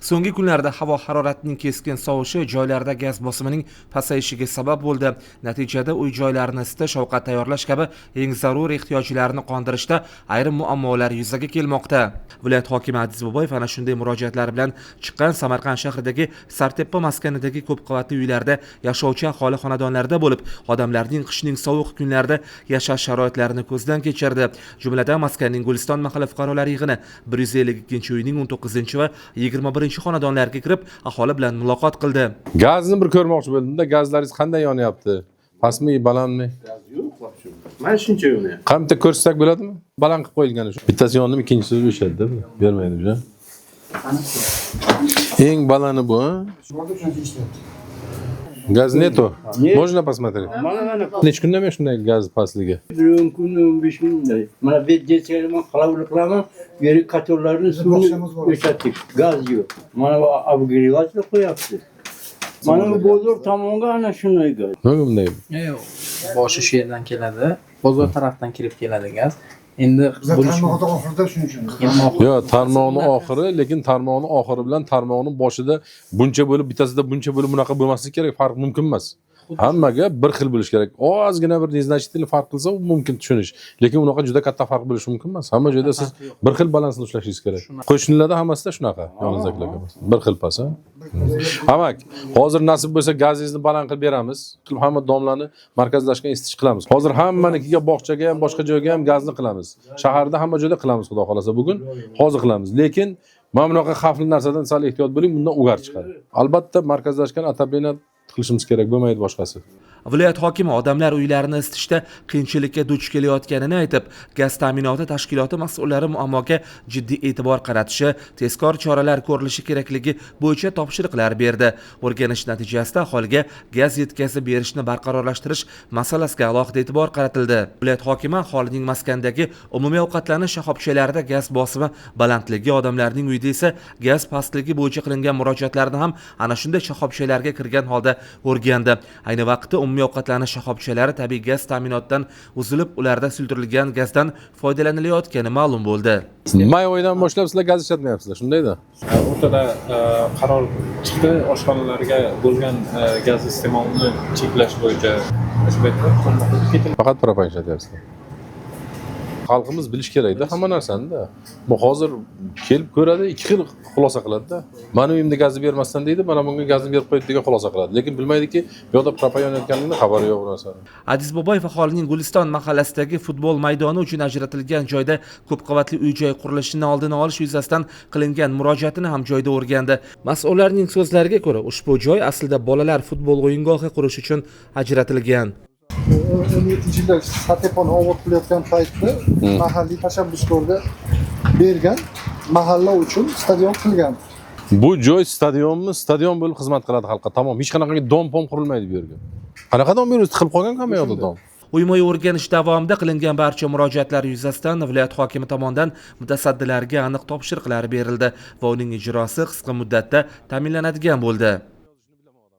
So'nggi kunlarda havo haroratining keskin sovishi joylarda gaz bosimining pasayishiga sabab bo'ldi. Natijada uy-joylarni isitish, ovqat tayyorlash kabi eng zarur ehtiyojlarni qondirishda ayrim muammolar yuzaga kelmoqda. Viloyat hokimi Adiz Boboyev ana shunday murojaatlar bilan chiqqan Samarqand shahridagi Sartepa maskanidagi ko'p qavatli uylarda yashovchi aholi xonadonlarda bo'lib, odamlarning qishning sovuq kunlarida yashash sharoitlarini ko'zdan kechirdi. Jumladan maskanning Guliston mahalla fuqarolar yig'ini 152-uyning 19 va 21 xonadonlarga kirib, aholi bilan muloqot qildi. Gazni bir ko'rmoqchi bo'ldim-da, gazlaringiz qanday yonyapti? Pastmi, balandmi? Gaz yo'q, vaqti. Mana shuncha yonyapti. Qanday ko'rsak bo'ladimi? Baland qilib qo'yilgan shu. Bittasi yondim, ikkinchisi o'shadi-da, bermaydi bu. Eng balani bu. Gaz neto. Можно посмотреть? Necha kundan shunday gaz pastligi? 10 kun, 15 kunday. Mana bu yerga qalavul qilaman, yeri katorlarni suvni o'chatdik. Gaz yo'q. Mana bu obogrevator qo'yapti. Mana bu bozor tomonga ana shunday gaz. Nima bunday? Yo'q, boshi shu yerdan keladi, bozor tarafdan kirib keladi gaz. Endi tarmoqda oxirida shuning uchun. Yo'q, tarmoqning oxiri, lekin tarmoqning oxiri bilan tarmoqning boshida buncha bo'lib, bittasida buncha bo'lib bunaqa bo'lmasligi kerak, farq mumkin emas. Hammaga bir xil bo'lish kerak. Ozgina bir nechtachilik farq qilsa, u mumkin tushunish. Lekin unaqa juda katta farq bo'lishi mumkin emas. Hamma joyda siz bir xil balansni ushlashingiz kerak. Qo'shnilarda hammasida shunaqa, yoningizdagilarga. Bir xil pas, ha? Amak, hozir nasib bo'lsa gazingizni baland qilib beramiz. Hamma domlarni markazlashgan isitish qilamiz. Hozir hammanikiga, bog'chaga ham, boshqa joyga ham gazni qilamiz. Shaharda hamma joyda qilamiz, xudo xolasa bugun. Hozir qilamiz. Lekin mana bunaqa xavfli narsadan sal ehtiyot bo'ling, bundan ugar chiqadi. Albatta markazlashgan отопление qilishimiz kerak, bo'lmaydi boshqasi. Viloyat hokimi odamlar uylarini isitishda qiyinchilikka duch kelayotganini aytib, gaz ta'minoti tashkiloti mas'ullari muammoga jiddiy e'tibor qaratishi, tezkor choralar ko'rilishi kerakligi bo'yicha topshiriqlar berdi. O'rganish natijasida aholiga gaz yetkazib berishni barqarorlashtirish masalasiga alohida e'tibor qaratildi. Viloyat hokimi aholining maskandagi umumiy ovqatlanish shoxobchalarida gaz bosimi balandligi, odamlarning uyida esa gaz pastligi bo'yicha qilingan murojaatlarni ham ana shunday shoxobchalarga kirgan holda o'rgandi. Ayni vaqtda umumiy ovqatlanish shoxobchalari tabiiy gaz ta'minotidan uzilib, ularda suyultirilgan gazdan foydalanilayotgani ma'lum bo'ldi. May oyidan boshlab sizlar gaz ishlatmayapsizlar, shundayda. O'rtada qaror chiqdi, oshxonalarga bo'lgan gaz iste'molini cheklash bo'yicha. Faqat propan ishlatyapsizlar. Xalqimiz bilish kerak-da hamma narsani-da. Bu hozir kelib ko'radi, ikki xil xulosa qiladi-da. Mana uyimda gazni bermasdan deydi, mana bunga gazni berib qo'ydi degan xulosa qiladi. Lekin bilmaydiki, bu yerda propan yonayotganligidan xabari yo'q bu narsadan. Adiz Boboyev aholining Guliston mahallasidagi futbol maydoni uchun ajratilgan joyda ko'p qavatli uy-joy qurilishining oldini olish yuzasidan qilingan murojaatini ham joyda o'rgandi. Mas'ullarning so'zlariga ko'ra, ushbu joy aslida bolalar futbol o'yingohi qurish uchun ajratilgan. 17-yilda Sartepani obod qilayotgan paytda mahalliy tashabbuskorga bergan, mahalla uchun stadion qilgan. Bu joy stadionmi? Stadion bo'lib xizmat qiladi xalqqa. Tamom, hech qanaqa dom-pom qurilmaydi bu yerga. Qanaqa dom berasiz? Qilib qolgan hamma yoqda dom. Uyma-uy o'rganish davomida qilingan barcha murojaatlar yuzasidan viloyat hokimi tomonidan mutasaddilarga aniq topshiriqlar berildi va uning ijrosi qisqa muddatda ta'minlanadigan bo'ldi.